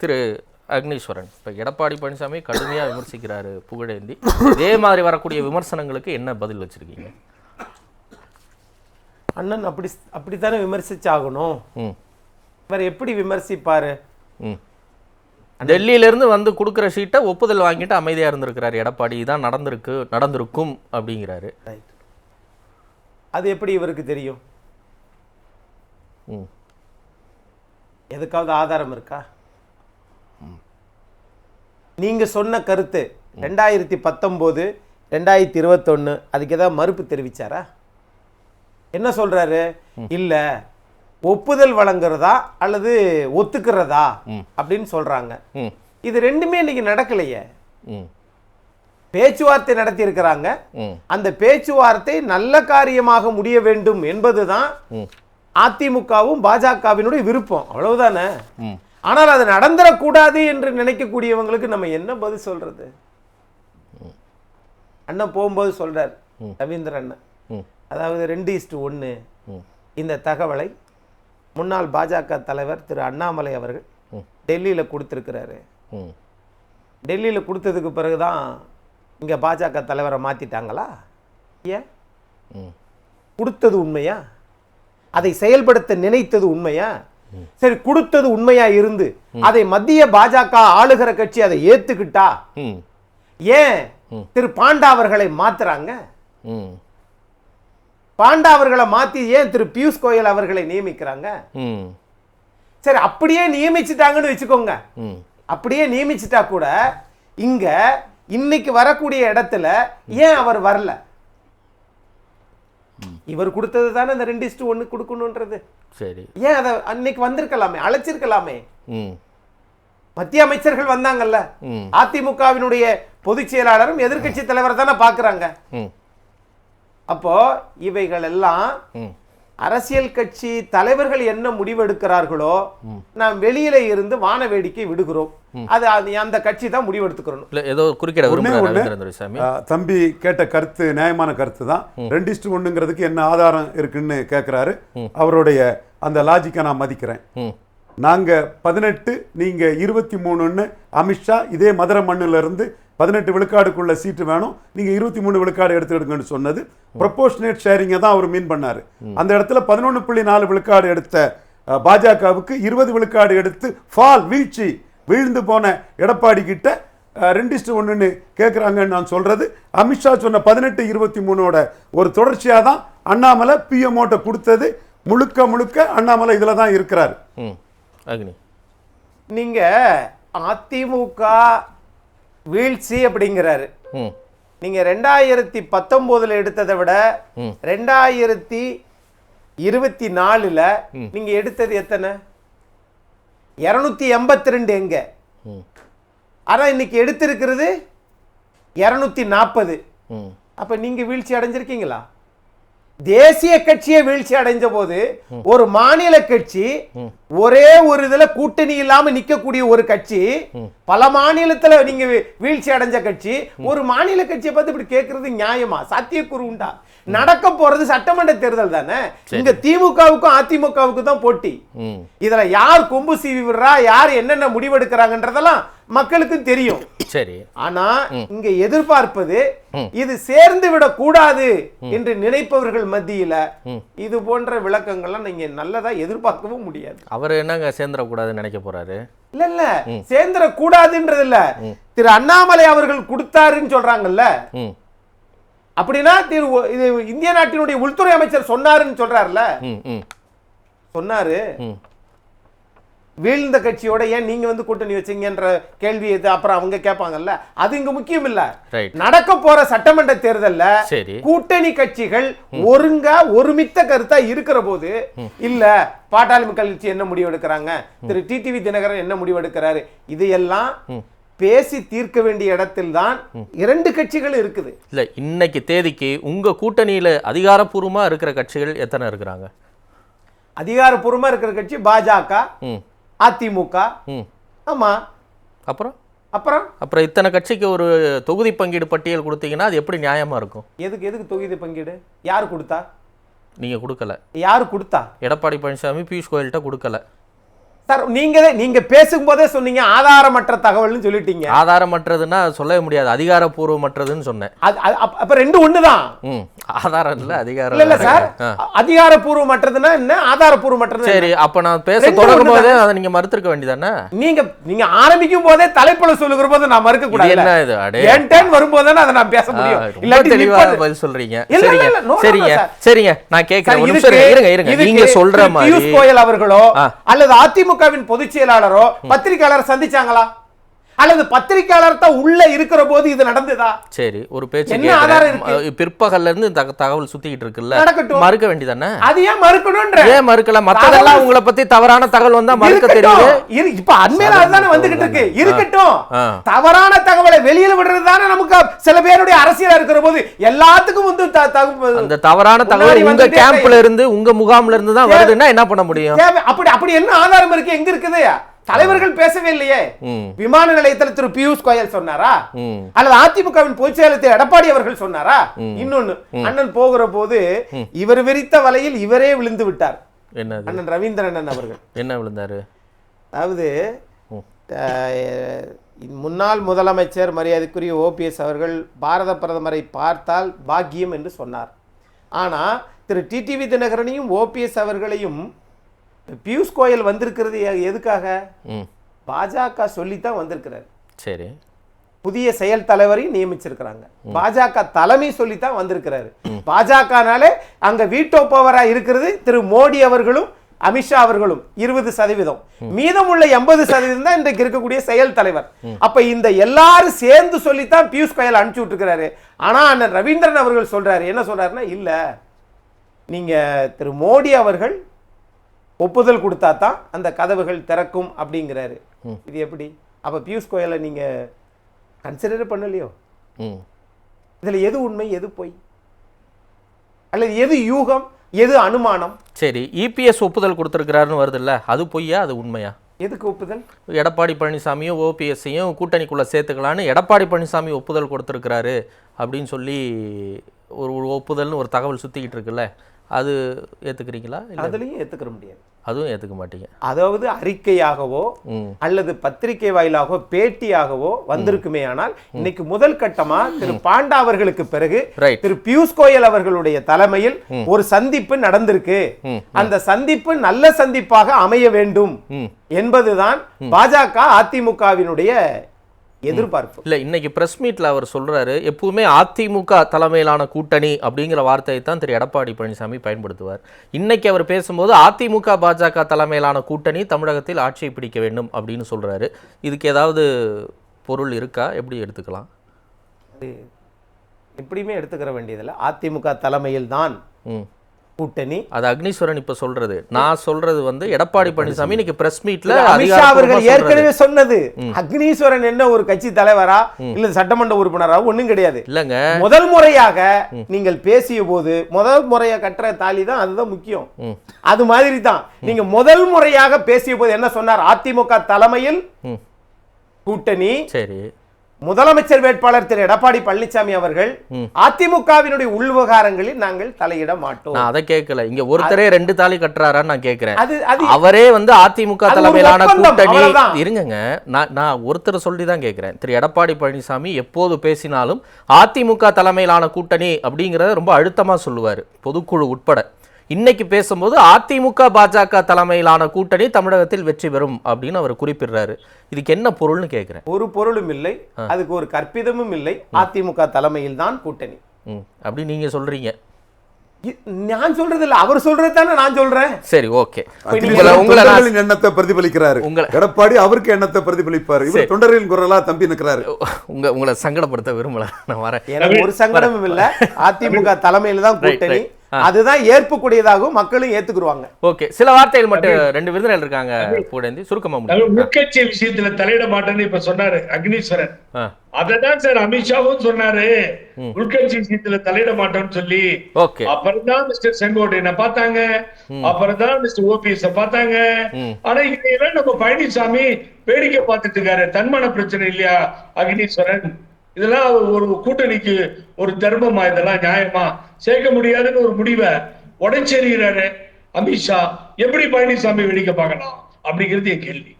திரு அக்னீஸ்வரன், இப்போ எடப்பாடி பழனிசாமி கடுமையாக விமர்சிக்கிறாரு புகழேந்தி, இதே மாதிரி வரக்கூடிய விமர்சனங்களுக்கு என்ன பதில் வச்சிருக்கீங்க? அண்ணன் அப்படித்தானே விமர்சிச்சாகணும். இவர் எப்படி விமர்சிப்பாரு? டெல்லியிலேருந்து வந்து கொடுக்குற ஷீட்டை ஒப்புதல் வாங்கிட்டு அமைதியாக இருந்திருக்கிறாரு எடப்பாடி. தான் நடந்திருக்கும் அப்படிங்கிறாரு. அது எப்படி இவருக்கு தெரியும்? எதுக்காவது ஆதாரம் இருக்கா? நீங்க சொன்ன கருத்து 2019 2021 அதுக்கு ஏதாவது மறுப்பு தெரிவிச்சாரா? என்ன சொல்றாரு? இல்ல ஒப்புதல் வழங்குறதா அல்லது ஒத்துக்கிறதா அப்படின்னு சொல்றாங்க. இது ரெண்டுமே இன்னைக்கு நடக்கலையே. பேச்சுவார்த்தை நடத்தி இருக்கிறாங்க. அந்த பேச்சுவார்த்தை நல்ல காரியமாக முடிய வேண்டும் என்பதுதான் அதிமுகவும் பாஜகவினுடைய விருப்பம், அவ்வளவுதானே. ஆனால் அது நடந்துடக்கூடாது என்று நினைக்கக்கூடியவங்களுக்கு நம்ம என்ன பதில் சொல்றது? அண்ணன் போகும்போது சொல்றார் ரவீந்திர அண்ணன், அதாவது 2:1 இந்த தகவலை முன்னாள் பாஜக தலைவர் திரு அண்ணாமலை அவர்கள் டெல்லியில கொடுத்திருக்கிறாரு. டெல்லியில கொடுத்ததுக்கு பிறகுதான் இங்க பாஜக தலைவரை மாத்திட்டாங்களா? ஏன் கொடுத்தது உண்மையா? அதை செயல்படுத்த நினைத்தது உண்மையா? சரி, கொடுத்தது உண்மையா இருந்து அதை மத்திய பாஜக ஆளுகிற கட்சி அதை ஏத்துக்கிட்டா ஏன் திரு பாண்டா அவர்களை மாத்துறாங்க? பாண்டா அவர்களை மாத்தி ஏன் திரு பியூஷ் கோயல் அவர்களை நியமிக்கிறாங்க? சரி, அப்படியே நியமிச்சுட்டாங்கன்னு வச்சுக்கோங்க. அப்படியே நியமிச்சுட்டா கூட இங்க இன்னைக்கு வரக்கூடிய இடத்துல ஏன் அவர் வரல? இவர் கொடுத்தது தானே இந்த 2:1 கொடுக்கணும்ன்றது. சரி, ஏன் அதை அன்னைக்கு வந்திருக்கலாமே, அழைச்சிருக்கலாமே. மத்திய அமைச்சர்கள் வந்தாங்கல்ல, அதிமுகவினுடைய பொதுச் செயலாளரும் எதிர்கட்சி தலைவர் தானே பாக்குறாங்க. அப்போ இவைகள் எல்லாம் அரசியல் கட்சி தலைவர்கள் என்ன முடிவெடுக்கிறார்களோ நாம் வெளியில இருந்து வான வேடிக்கை விடுகிறோம். அது அந்த கட்சி தான் முடிவெடுத்துக்கிறோம். ஏதோ குறுக்கிட தம்பி கேட்ட கருத்து நியாயமான கருத்து தான். 2:1ங்கிறதுக்கு என்ன ஆதாரம் இருக்குன்னு கேட்கிறாரு. அவருடைய அந்த லாஜிக்கை நான் மதிக்கிறேன். நாங்க 18 நீங்க 23ன்னு அமித்ஷா இதே மதுரை மண்ணில இருந்து 18 விழுக்காடுக்குள்ள சீட்டு வேணும், நீங்க 23 விழுக்காடு எடுத்துடுங்கன்னு சொன்னது ப்ரொபோர்ஷனேட் ஷேரிங்கை தான் அவர் மீன் பண்ணாரு. அந்த இடத்துல 11.4 விழுக்காடு எடுத்த பாஜகவுக்கு 20 விழுக்காடு எடுத்து வீழ்ச்சி வீழ்ந்து போன எடப்பாடி கிட்ட 2:1 கேட்குறாங்கன்னு நான் சொல்றது அமித்ஷா சொன்ன 18-23ஓட ஒரு தொடர்ச்சியாக தான் அண்ணாமலை பிஎம்ஓட்ட கொடுத்தது. முழுக்க அண்ணாமலை இதுல தான் இருக்கிறார். நீங்க அதிமுக வீழ்ச்சி அப்படிங்கிறாரு. நீங்க 2019 எடுத்ததை விட 2024 நீங்க எடுத்தது எத்தனை? 282 எங்க? ஆனா இன்னைக்கு எடுத்திருக்கிறது 240. அப்ப நீங்க வீழ்ச்சி அடைஞ்சிருக்கீங்களா? தேசிய கட்சியை வீழ்ச்சி அடைஞ்ச போது ஒரு மாநில கட்சி ஒரே ஒரு இதுல கூட்டணி இல்லாம நிக்கக்கூடிய ஒரு கட்சி, பல மாநிலத்துல நீங்க வீழ்ச்சி அடைஞ்ச கட்சி, ஒரு மாநில கட்சியை பார்த்து இப்படி கேட்கறது நியாயமா? சாத்தியக்கூறு உண்டா? நடக்க போறது சட்டமன்ற தேர்தல் தானே. இங்க திமுகவுக்கும் அதிமுகவுக்கும் தான் போட்டி. இதுல யார் கொம்பு சீவி விடுறா, யார் என்னென்ன முடிவெடுக்கிறாங்கன்றதெல்லாம் மக்களுக்கு தெரியும். சரி, ஆனா இங்க எதிர்பார்ப்பது இது சேர்ந்து விடக் கூடாது என்று நினைப்பவர்கள் மத்தியில இது போன்ற விளக்கங்கள்லாம் நீங்க நல்லதா எதிர்பார்க்கவும் முடியாது. அவர் என்னங்க சேர்ந்துட கூடாதுன்னு நினைக்க போறாரு? இல்ல சேர்ந்துட கூடாதுன்றது இல்ல, திரு அண்ணாமலை அவர்கள் கொடுத்தாருன்னு சொல்றாங்கல்ல. அப்படின்னா இது இந்திய நாட்டினுடைய உள்துறை அமைச்சர் சொன்னாருன்னு சொல்றாருல. சொன்னாரு. வீழ்ந்த கட்சியோட ஏன் நீங்க வந்து கூட்டணி வச்சீங்கன்ற கேள்வி அப்புறம் அவங்க கேட்பாங்கல்ல, அது இங்க முக்கியம் இல்ல. நடக்க போற சட்டமன்ற தேர்தல்ல கூட்டணி கட்சிகள் ஒருங்கா ஒருமித்த கருத்தா இருக்கிற போது, இல்ல பாட்டாளி மக்கள் கட்சி என்ன முடிவு எடுக்கிறாங்க, திரு டிடிவி தினகரன் என்ன முடிவு எடுக்கிறாரு, இதையெல்லாம் பேசி தீர்க்க வேண்டிய இடத்தில் தான் இரண்டு கட்சிகள் இருக்குது. இல்ல இன்னைக்கு தேதிக்கு உங்க கூட்டணியில அதிகாரப்பூர்வமா இருக்கிற கட்சிகள் எத்தனை இருக்கிறாங்க? அதிகாரப்பூர்வமா இருக்கிற கட்சி பாஜக, அதிமுக. ஆமா, அப்புறம் அப்புறம் அப்புறம் இத்தனை கட்சிக்கு ஒரு தொகுதி பங்கீடு பட்டியல் கொடுத்தீங்கன்னா அது எப்படி நியாயமா இருக்கும்? எதுக்கு தொகுதி பங்கீடு? யாரு கொடுத்தா? நீங்க கொடுக்கல. யாரு கொடுத்தா? எடப்பாடி பழனிசாமி பியூஷ் கோயல்கிட்ட கொடுக்கல. நீங்க பேசும்போதே சொன்னீங்க ஆதாரமற்ற தகவல்னு சொல்லிட்டீங்க. ஆதாரமற்றதுன்னா சொல்லவே முடியாது, அதிகாரப்பூர்வமற்றதுன்னு சொன்னேன். அப்ப ரெண்டு ஒண்ணுதான். ஆதாரம் இல்ல அதிகாரம் இல்ல சார், அதிகாரப்பூர்வமற்றதுன்னா என்ன, ஆதாரப்பூர்வமற்றது? சரி, அப்ப நான் பேச தொடங்கும் போதே அதை நீங்க மறுத்திருக்க வேண்டியதானே? நீங்க ஆரம்பிக்கும் போதே தலைப்புல சொல்லுகிற போது நான் மறுக்க கூடாது. என்ன இது அடே, என் டர்ன் வரும்போது அதை நான் பேச முடியும். இல்ல தெளிவா பதில் சொல்றீங்க. சரிங்க சரிங்க, நான் கேக்குறேன். ஒரு நிமிஷம் இருங்க. நீங்க சொல்ற மாதிரி பியூஷ் கோயல் அவர்களோ அல்லது அதிமுகவின் பொதுச் செயலாளரோ பத்திரிகையாளர் சந்திச்சாங்களா? அல்லது பத்திரிகையாளர் தான் உள்ள இருக்கிற போது இது நடந்ததா? சரி, ஒரு பேச்சு கேக்குறேன். பிற்பகல்ல இருந்து தகவல் சுத்திக்கிட்டு இருக்குல்ல, மறுக்க வேண்டியதானே? அது ஏன் மறுக்கணும்ன்ற? ஏன் மறுக்கல? மத்ததெல்லாம் உங்களை பத்தி தவறான தகவல் வந்தா மறுக்க தெரியுது. இப்ப அண்மையில அதுதானே வந்துகிட்டு இருக்கு. இருக்கட்டும், தவறான தகவலை வெளியில விடுறது தானே நமக்கு சில பேருடைய அரசியலா இருக்கிற போது எல்லாத்துக்கும் வந்து அந்த தவறான தகவல் உங்க கேம்ப்ல இருந்து உங்க முகாம்ல இருந்து தான் வருதுன்னா என்ன பண்ண முடியும்? அப்படி என்ன ஆதாரம் இருக்கு? எங்க இருக்குது? தலைவர்கள் பேசவே இல்லையே. விமான நிலையத்தில் திரு பியூஷ் கோயல் சொன்னாரா? அல்லது அதிமுகவின் பொதுச் செயலர் திரு எடப்பாடி அவர்கள் சொன்னாரா? இன்னொன்னு, அண்ணன் போகிற போது இவர் விரித்த வலையில் இவரே விழுந்து விட்டார். என்ன? அண்ணன் ரவீந்திரன் அவர்கள் என்ன விழுந்தாரு? அதாவது முன்னாள் முதலமைச்சர் மரியாதைக்குரிய ஓபிஎஸ் அவர்கள் பாரத பிரதமரை பார்த்தால் பாக்கியம் என்று சொன்னார். ஆனா திரு டிடிவி தினகரனையும் ஓபிஎஸ் அவர்களையும் பியூஷ் கோயல் வந்திருக்கிறது எதுக்காக? பாஜக சொல்லித்தான் வந்திருக்கிறார். சரி, புதிய செயல் தலைவரை நியமிச்சிருக்கிறாங்க. பாஜக தலைமை சொல்லித்தான் வந்திருக்கிறாரு. பாஜகனாலே அங்க வீட்டோ பவரா இருக்கிறது திரு மோடி அவர்களும் அமித்ஷா அவர்களும் 20%. மீதமுள்ள 80% தான் இன்றைக்கு இருக்கக்கூடிய செயல் தலைவர். அப்ப இந்த எல்லாரும் சேர்ந்து சொல்லித்தான் பியூஷ் கோயல் அனுப்பிச்சு விட்டுருக்கிறாரு. ஆனா அண்ணன் ரவீந்திரன் அவர்கள் சொல்றாரு, என்ன சொல்றாருன்னா, இல்ல நீங்க திரு மோடி அவர்கள் ஒப்புதல் கொடுத்தா தான் அந்த கதவுகள் திறக்கும் அப்படிங்கிறாரு. இது எப்படி? அப்ப பியூஷ் கோயலை நீங்க கன்சிடர் பண்ணலையோ? இதுல எது உண்மை, எது பொய், அல்லது எது யூகம், எது அனுமானம்? சரி, இபிஎஸ் ஒப்புதல் கொடுத்திருக்கிறாருன்னு வருதுல்ல, அது பொய்யா அது உண்மையா? எதுக்கு ஒப்புதல்? எடப்பாடி பழனிசாமியும் ஓபிஎஸ்ஸையும் கூட்டணிக்குள்ள சேர்த்துக்கலான்னு எடப்பாடி பழனிசாமி ஒப்புதல் கொடுத்திருக்கிறாரு அப்படின்னு சொல்லி ஒரு ஒப்புதல்னு ஒரு தகவல் சுத்திக்கிட்டு இருக்குல்ல, அது ஏத்துக்கிறீங்களா? அதுலயும் ஏத்துக்கிற முடியாது. அதுவும் ஏத்துக்க மாட்டீங்க. அதாவது அறிக்கையாகவோ அல்லது பத்திரிகை வாயிலாகவோ பேட்டியாகவோ வந்திருக்குமே. ஆனால் இன்னைக்கு முதல் கட்டமா திரு பாண்டா அவர்களுக்கு பிறகு திரு பியூஷ் கோயல் அவர்களுடைய தலைமையில் ஒரு சந்திப்பு நடந்திருக்கு. அந்த சந்திப்பு நல்ல சந்திப்பாக அமைய வேண்டும் என்பதுதான் பாஜக அதிமுகவினுடைய எதிர்பார்ப்பு. இல்ல, இன்னைக்கு பிரஸ் மீட்ல அவர் சொல்றாரு, எப்பவுமே அதிமுக தலைமையிலான கூட்டணி அப்படிங்கிற வார்த்தையை தான் திரு எடப்பாடி பழனிசாமி பயன்படுத்துவார். இன்னைக்கு அவர் பேசும்போது அதிமுக பாஜக தலைமையிலான கூட்டணி தமிழகத்தில் ஆட்சியை பிடிக்க வேண்டும் அப்படின்னு சொல்றாரு. இதுக்கு ஏதாவது பொருள் இருக்கா? எப்படி எடுத்துக்கலாம்? எப்படியுமே எடுத்துக்கிற வேண்டியதில்லை. அதிமுக தலைமையில் தான் கூட்டணி. அது அக்னீஸ்வரன் இப்ப சொல்றது. நான் சொல்றது வந்து எடப்பாடி பழனிசாமி இன்னைக்கு பிரஸ் மீட்ல அமித்ஷா அவர்கள் ஏற்கனவே சொன்னது. அக்னீஸ்வரன் என்ன ஒரு கட்சி தலைவரா இல்ல சட்டமன்ற உறுப்பினரா? ஒண்ணும் கிடையாது. இல்லங்க, முதல் முறையாக நீங்கள் பேசிய போது முதல் முறையா கட்டுற தாலி தான், அதுதான் முக்கியம். அது மாதிரி தான் நீங்க முதல் முறையாக பேசிய போது என்ன சொன்னார்? அதிமுக தலைமையில் கூட்டணி. சரி, முதலமைச்சர் வேட்பாளர் திரு எடப்பாடி பழனிசாமி அவர்கள் அதிமுகவினுடைய உள்விவகாரங்களில் நாங்கள் தலையிட மாட்டோம். நான் அதை கேட்கல. இங்க ஒருத்தரே 2 தாலி கட்டுறாரான்னு நான் கேட்கிறேன். அவரே வந்து அதிமுக தலைமையிலான கூட்டணி. இருங்க, நான் ஒருத்தர் சொல்லி தான் கேட்கிறேன். திரு எடப்பாடி பழனிசாமி எப்போது பேசினாலும் அதிமுக தலைமையிலான கூட்டணி அப்படிங்கறத ரொம்ப அழுத்தமா சொல்லுவாரு, பொதுக்குழு உட்பட. இன்னைக்கு பேசும்போது அதிமுக பாஜக தலைமையிலான கூட்டணி தமிழகத்தில் வெற்றி பெறும் அப்படின்னு அவர் குறிப்பிடுறாரு. இதுக்கு என்ன பொருள்னு கேட்கிறேன். ஒரு பொருளும் இல்லை, அதுக்கு ஒரு கற்பிதமும் இல்லை. அதிமுக தலைமையில் தான் கூட்டணி அப்படி நீங்க சொல்றீங்க. நான் சொல்றது இல்ல, அவர் சொல்றது தானே நான் சொல்றேன். சரி, ஓகே. உங்களின் எண்ணத்தை பிரதிபலிக்கிறாரு எடப்பாடி, அவருக்கு எண்ணத்தை பிரதிபலிப்பாரு. இவர் தொண்டர்களின் குரலா தம்பி நிற்கிறாரு. உங்களை சங்கடப்படுத்த விரும்பல, நான் வரேன். எனக்கு ஒரு சங்கடமும் இல்ல. அதிமுக தலைமையில தான் கூட்டணி, அதுதான் ஏற்புக்கூடியதாகவும் மக்களும் ஏத்துக்குருவாங்க. ஓகே, சில வார்த்தைகள் மட்டும். 2 விருந்தினர் இருக்காங்க, பூடேந்தி சுருக்கமா முடியும். உட்கட்சி விஷயத்துல தலையிட மாட்டேன்னு இப்ப சொன்னாரு அக்னீஸ்வரன். அததான் சார் அமித்ஷாவும் சொன்னாரு, உள்கட்சி விஷயத்துல தலையிட மாட்டோம்னு சொல்லி. அப்புறம் தான் மிஸ்டர் செங்கோட்டையனை பார்த்தாங்க, அப்புறம் தான் மிஸ்டர் ஓபிஎஸ் பார்த்தாங்க. ஆனா இதெல்லாம் நம்ம பழனிசாமி வேடிக்கை பார்த்துட்டு இருக்காரு. தன்மான பிரச்சனை இல்லையா அக்னீஸ்வரன்? இதெல்லாம் ஒரு கூட்டணிக்கு ஒரு தர்மமா? இதெல்லாம் நியாயமா? சேர்க்க முடியாதுன்னு ஒரு முடிவை உடைச்செறிகிறாரு அமித்ஷா. எப்படி பழனிசாமி வெடிக்க பார்க்கலாம்? அப்படிங்கிறது என் கேள்வி.